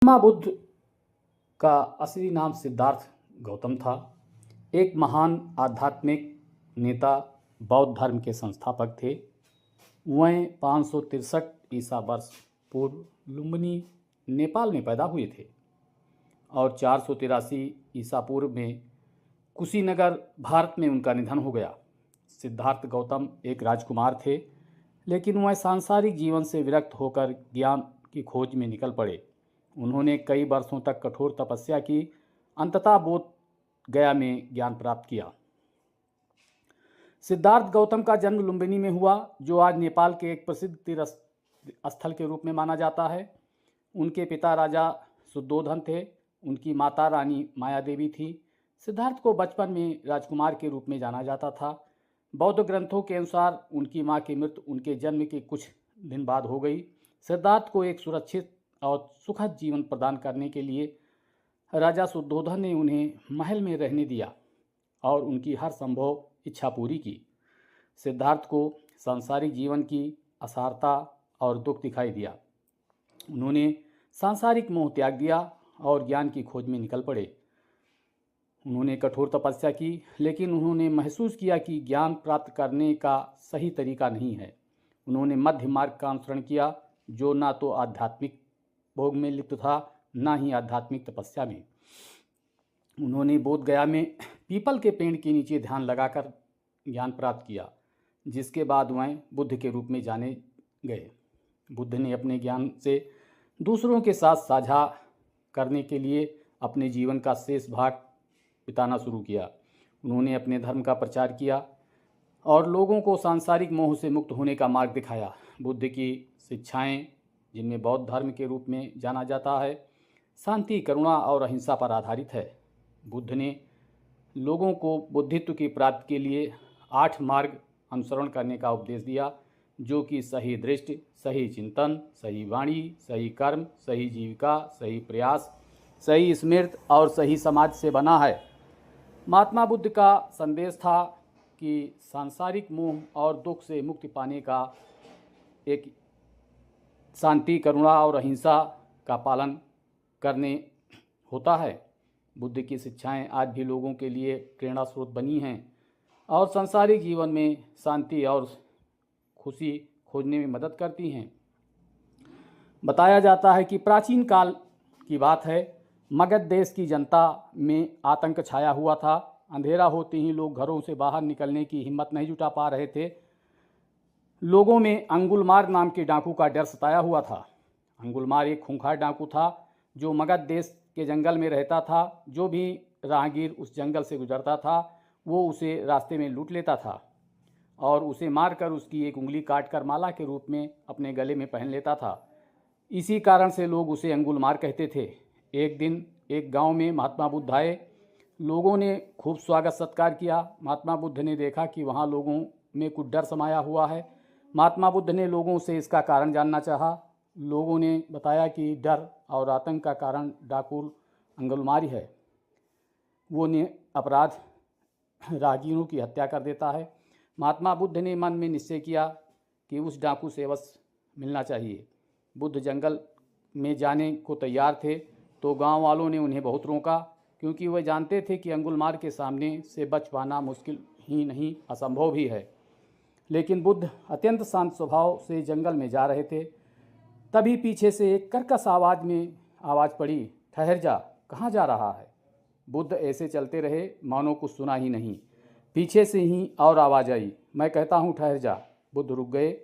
महात्मा बुद्ध का असली नाम सिद्धार्थ गौतम था। एक महान आध्यात्मिक नेता, बौद्ध धर्म के संस्थापक थे। वह 563 ईसा वर्ष पूर्व लुम्बिनी नेपाल में पैदा हुए थे और 483 ईसा पूर्व में कुशीनगर भारत में उनका निधन हो गया। सिद्धार्थ गौतम एक राजकुमार थे, लेकिन वह सांसारिक जीवन से विरक्त होकर ज्ञान की खोज में निकल पड़े। उन्होंने कई वर्षों तक कठोर तपस्या की, अंततः बोध गया में ज्ञान प्राप्त किया। सिद्धार्थ गौतम का जन्म लुम्बिनी में हुआ, जो आज नेपाल के एक प्रसिद्ध तीर्थ स्थल के रूप में माना जाता है। उनके पिता राजा शुद्धोधन थे, उनकी माता रानी माया देवी थी। सिद्धार्थ को बचपन में राजकुमार के रूप में जाना जाता था। बौद्ध ग्रंथों के अनुसार उनकी मां की मृत्यु उनके जन्म के कुछ दिन बाद हो गई। सिद्धार्थ को एक सुरक्षित और सुखद जीवन प्रदान करने के लिए राजा शुद्धोधन ने उन्हें महल में रहने दिया और उनकी हर संभव इच्छा पूरी की। सिद्धार्थ को सांसारिक जीवन की असारता और दुख दिखाई दिया। उन्होंने सांसारिक मोह त्याग दिया और ज्ञान की खोज में निकल पड़े। उन्होंने कठोर तपस्या की, लेकिन उन्होंने महसूस किया कि ज्ञान प्राप्त करने का सही तरीका नहीं है। उन्होंने मध्य मार्ग का अनुसरण किया, जो ना तो आध्यात्मिक भोग में लिप्त था, ना ही आध्यात्मिक तपस्या में। उन्होंने बोध गया में पीपल के पेड़ के नीचे ध्यान लगाकर ज्ञान प्राप्त किया, जिसके बाद वह बुद्ध के रूप में जाने गए। बुद्ध ने अपने ज्ञान से दूसरों के साथ साझा करने के लिए अपने जीवन का शेष भाग बिताना शुरू किया। उन्होंने अपने धर्म का प्रचार किया और लोगों को सांसारिक मोह से मुक्त होने का मार्ग दिखाया। बुद्ध की शिक्षाएं, जिनमें बौद्ध धर्म के रूप में जाना जाता है, शांति, करुणा और अहिंसा पर आधारित है। बुद्ध ने लोगों को बुद्धित्व की प्राप्ति के लिए 8 मार्ग अनुसरण करने का उपदेश दिया, जो कि सही दृष्टि, सही चिंतन, सही वाणी, सही कर्म, सही जीविका, सही प्रयास, सही स्मृति और सही समाज से बना है। महात्मा बुद्ध का संदेश था कि सांसारिक मोह और दुख से मुक्ति पाने का एक शांति, करुणा और अहिंसा का पालन करने होता है। बुद्ध की शिक्षाएं आज भी लोगों के लिए प्रेरणा स्रोत बनी हैं और सांसारिक जीवन में शांति और खुशी खोजने में मदद करती हैं। बताया जाता है कि प्राचीन काल की बात है, मगध देश की जनता में आतंक छाया हुआ था। अंधेरा होते ही लोग घरों से बाहर निकलने की हिम्मत नहीं जुटा पा रहे थे। लोगों में अंगुलमार नाम के डाकू का डर सताया हुआ था। अंगुलमार एक खूंखार डाकू था जो मगध देश के जंगल में रहता था। जो भी राहगीर उस जंगल से गुजरता था, वो उसे रास्ते में लूट लेता था और उसे मारकर उसकी एक उंगली काटकर माला के रूप में अपने गले में पहन लेता था। इसी कारण से लोग उसे अंगुलमार कहते थे। एक दिन एक गांव में महात्मा बुद्ध आए। लोगों ने खूब स्वागत सत्कार किया। महात्मा बुद्ध ने देखा कि वहाँ लोगों में कुछ डर समाया हुआ है। महात्मा बुद्ध ने लोगों से इसका कारण जानना चाहा। लोगों ने बताया कि डर और आतंक का कारण डाकू अंगुलमारी है। वो ने अपराध राहगीरों की हत्या कर देता है। महात्मा बुद्ध ने मन में निश्चय किया कि उस डाकू से अवश्य मिलना चाहिए। बुद्ध जंगल में जाने को तैयार थे तो गांव वालों ने उन्हें बहुत रोका, क्योंकि वे जानते थे कि अंगुलमार के सामने से बच पाना मुश्किल ही नहीं, असंभव भी है। लेकिन बुद्ध अत्यंत शांत स्वभाव से जंगल में जा रहे थे। तभी पीछे से एक कर्कश आवाज़ पड़ी, ठहर जा, कहाँ जा रहा है? बुद्ध ऐसे चलते रहे मानो कुछ सुना ही नहीं। पीछे से ही और आवाज़ आई, मैं कहता हूँ ठहर जा। बुद्ध रुक गए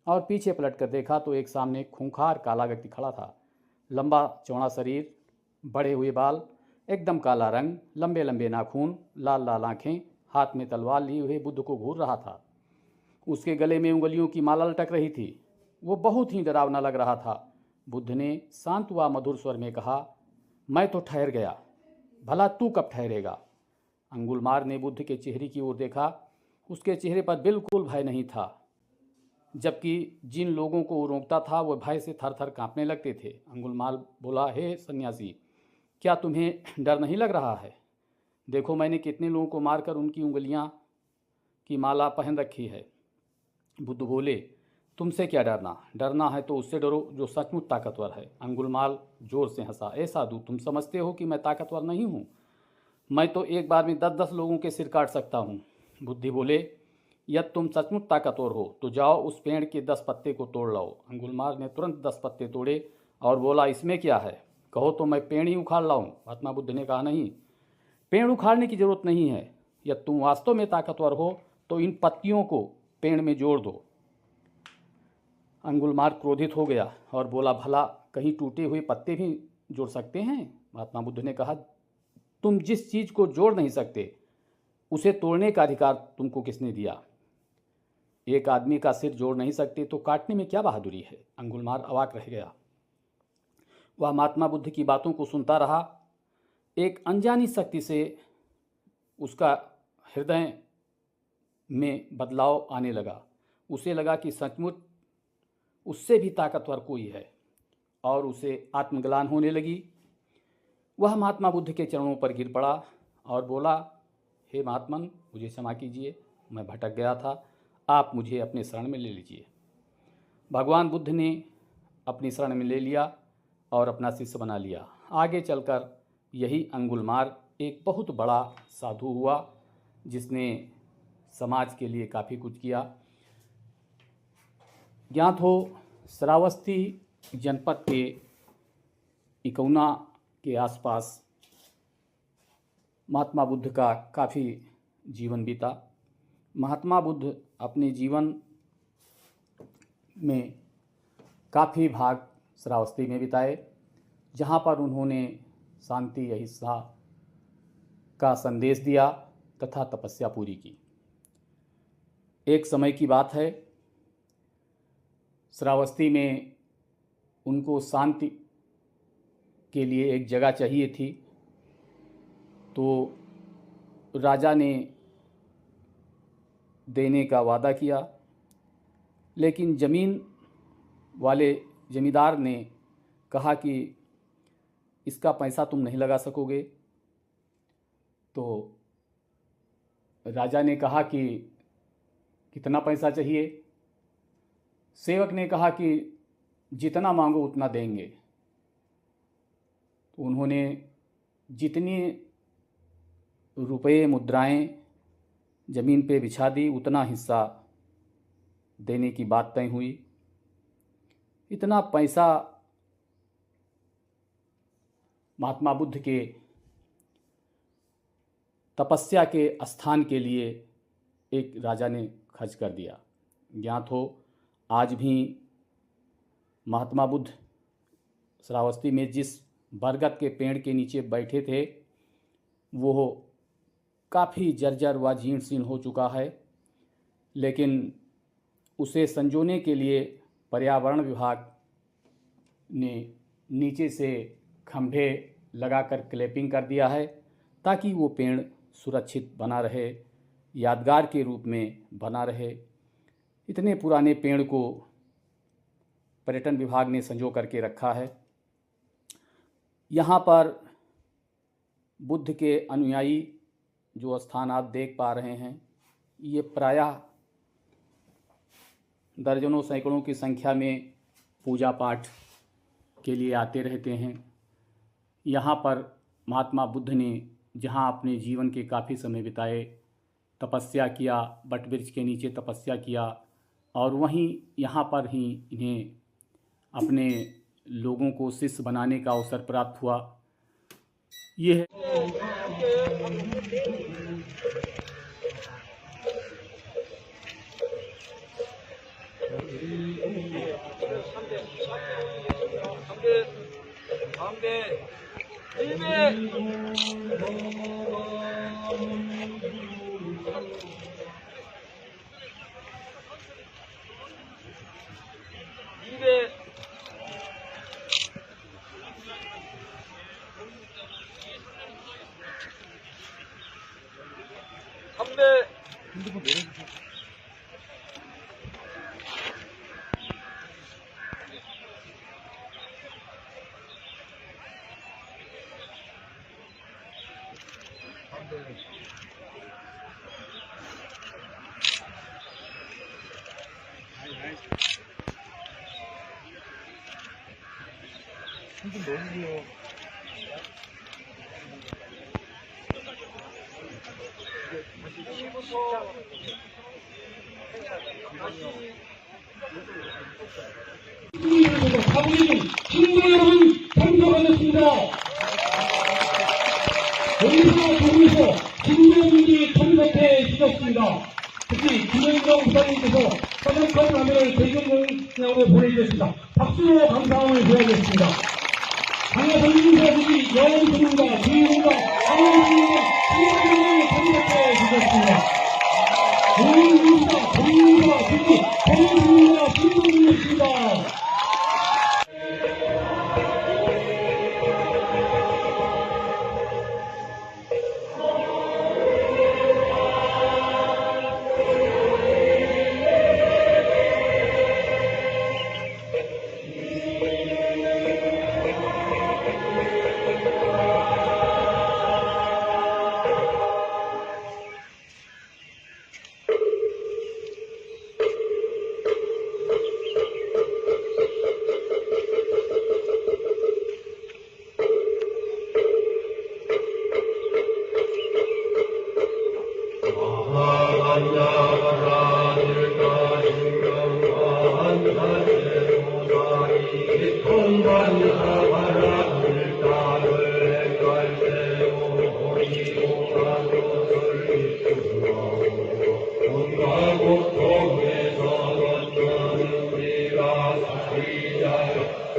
और पीछे पलट कर देखा तो एक सामने खूंखार काला व्यक्ति खड़ा था। लंबा चौड़ा शरीर, बड़े हुए बाल, एकदम काला रंग, लंबे लंबे नाखून, लाल लाल आँखें, हाथ में तलवार लिए हुए बुद्ध को घूर रहा था। उसके गले में उंगलियों की माला लटक रही थी। वो बहुत ही डरावना लग रहा था। बुद्ध ने शांत व मधुर स्वर में कहा, मैं तो ठहर गया, भला तू कब ठहरेगा? अंगुलमार ने बुद्ध के चेहरे की ओर देखा। उसके चेहरे पर बिल्कुल भय नहीं था, जबकि जिन लोगों को वो रोकता था वह भय से थर थर काँपने लगते थे। अंगुलमार बोला, हे सन्यासी, क्या तुम्हें डर नहीं लग रहा है? देखो मैंने कितने लोगों को मारकर उनकी उंगलियां की माला पहन रखी है। बुद्ध बोले, तुमसे क्या डरना, डरना है तो उससे डरो जो सचमुच ताकतवर है। अंगुलमाल जोर से हंसा। ए साधु, तुम समझते हो कि मैं ताकतवर नहीं हूँ? मैं तो एक बार में 10-10 लोगों के सिर काट सकता हूँ। बुद्धि बोले, यदि तुम सचमुच ताकतवर हो तो जाओ उस पेड़ के 10 पत्ते को तोड़ लाओ। अंगुलमाल ने तुरंत 10 पत्ते तोड़े और बोला, इसमें क्या है, कहो तो मैं पेड़ ही उखाड़ लाऊं। महात्मा बुद्ध ने कहा, नहीं, पेड़ उखाड़ने की जरूरत नहीं है। यदि तुम वास्तव में ताकतवर हो तो इन पत्तियों को पेड़ में जोड़ दो। अंगुलमाल क्रोधित हो गया और बोला, भला कहीं टूटे हुए पत्ते भी जोड़ सकते हैं? महात्मा बुद्ध ने कहा, तुम जिस चीज़ को जोड़ नहीं सकते उसे तोड़ने का अधिकार तुमको किसने दिया? एक आदमी का सिर जोड़ नहीं सकते तो काटने में क्या बहादुरी है? अंगुलमाल अवाक रह गया। वह महात्मा बुद्ध की बातों को सुनता रहा। एक अनजानी शक्ति से उसका हृदय में बदलाव आने लगा। उसे लगा कि सचमुच उससे भी ताकतवर कोई है और उसे आत्मग्लानि होने लगी। वह महात्मा बुद्ध के चरणों पर गिर पड़ा और बोला, हे महात्मन, मुझे क्षमा कीजिए, मैं भटक गया था, आप मुझे अपने शरण में ले लीजिए। भगवान बुद्ध ने अपनी शरण में ले लिया और अपना शिष्य बना लिया। आगे चलकर यही अंगुलमाल एक बहुत बड़ा साधु हुआ जिसने समाज के लिए काफ़ी कुछ किया। ज्ञात हो, श्रावस्ती जनपद के इकौना के आसपास महात्मा बुद्ध का काफ़ी जीवन बीता। महात्मा बुद्ध अपने जीवन में काफ़ी भाग श्रावस्ती में बिताए, जहाँ पर उन्होंने शांति अहिंसा का संदेश दिया तथा तपस्या पूरी की। एक समय की बात है, श्रावस्ती में उनको शांति के लिए एक जगह चाहिए थी, तो राजा ने देने का वादा किया, लेकिन ज़मीन वाले जमींदार ने कहा कि इसका पैसा तुम नहीं लगा सकोगे। तो राजा ने कहा कि कितना पैसा चाहिए? सेवक ने कहा कि जितना मांगो उतना देंगे। तो उन्होंने जितनी रुपए मुद्राएं ज़मीन पे बिछा दी, उतना हिस्सा देने की बात तय हुई। इतना पैसा महात्मा बुद्ध के तपस्या के स्थान के लिए एक राजा ने खर्च कर दिया। ज्ञात हो, आज भी महात्मा बुद्ध श्रावस्ती में जिस बरगद के पेड़ के नीचे बैठे थे वो काफ़ी जर्जर व जीर्ण शीर्ण हो चुका है, लेकिन उसे संजोने के लिए पर्यावरण विभाग ने नीचे से खंभे लगाकर क्लैपिंग कर दिया है ताकि वो पेड़ सुरक्षित बना रहे, यादगार के रूप में बना रहे। इतने पुराने पेड़ को पर्यटन विभाग ने संजो करके रखा है। यहाँ पर बुद्ध के अनुयायी जो स्थान आप देख पा रहे हैं, ये प्रायः दर्जनों सैकड़ों की संख्या में पूजा पाठ के लिए आते रहते हैं। यहाँ पर महात्मा बुद्ध ने जहाँ अपने जीवन के काफ़ी समय बिताए, तपस्या किया, बट वृक्ष के नीचे तपस्या किया और वहीं यहाँ पर ही इन्हें अपने लोगों को शिष्य बनाने का अवसर प्राप्त हुआ। ये है Right. 사부님, 친구 여러분, 참석하셨습니다. 여기서 조국에서 친구분들이 참석해 주셨습니다. 특히 김영경 부사님께서 화장판 라면을 대전공양으로 보내주셨습니다. 박수로 감사함을 드려야겠습니다. 강화선 인사들이 영원수님과 주인공과 강화선님과 친구분들이 참석해 주셨습니다. 고인입니다. 고인입니다. 특히 고인입니다. 친구분이십니다.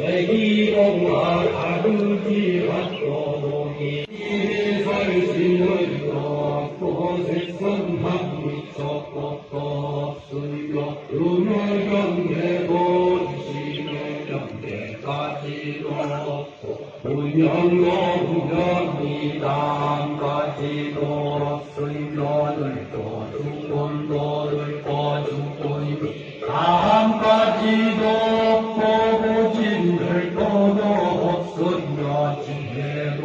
내기동아 가르기 왔도니 살수는 곳에선 한미적법도 없으며 음악경계도 지시는 경계까지도 없고 운영도 운영이 다음까지도 없으며 늘도 죽음도 늘고 죽음이 다음까지도 없고 고진들 도도 없으며 지혜도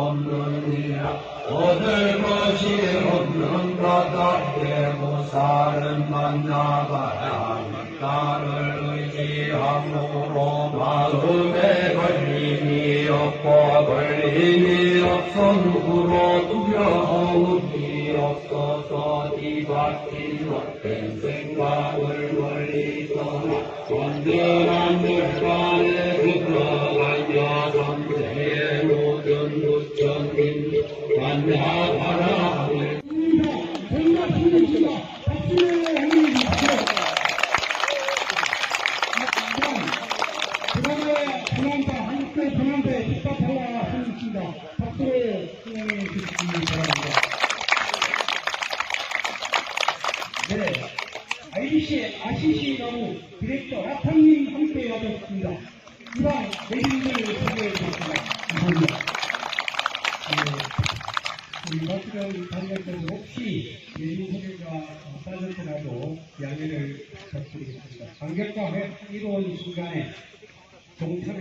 없느니라. 얻을 것이 없는 바닥에 사는 만나가라. 나를 의지함으로 마음에 걸림이 없고 걸림이 없은 후로 두려움이 없어서 뒤바뀐 헛된 생각을 멀리 떠나 온전한 물간에 들어가며 삼세의 모든 부처님 만나가라. 네, IBC 아시시 나무 디렉터 라탕님 함께 와주셨습니다. 이방 내신을 소개해 주셨습니다. 감사합니다. 우리 박수경 단장님 혹시 내신 소개가 빠졌더라도 양해를 부탁드리겠습니다. 관객과 이루어진 순간에 동참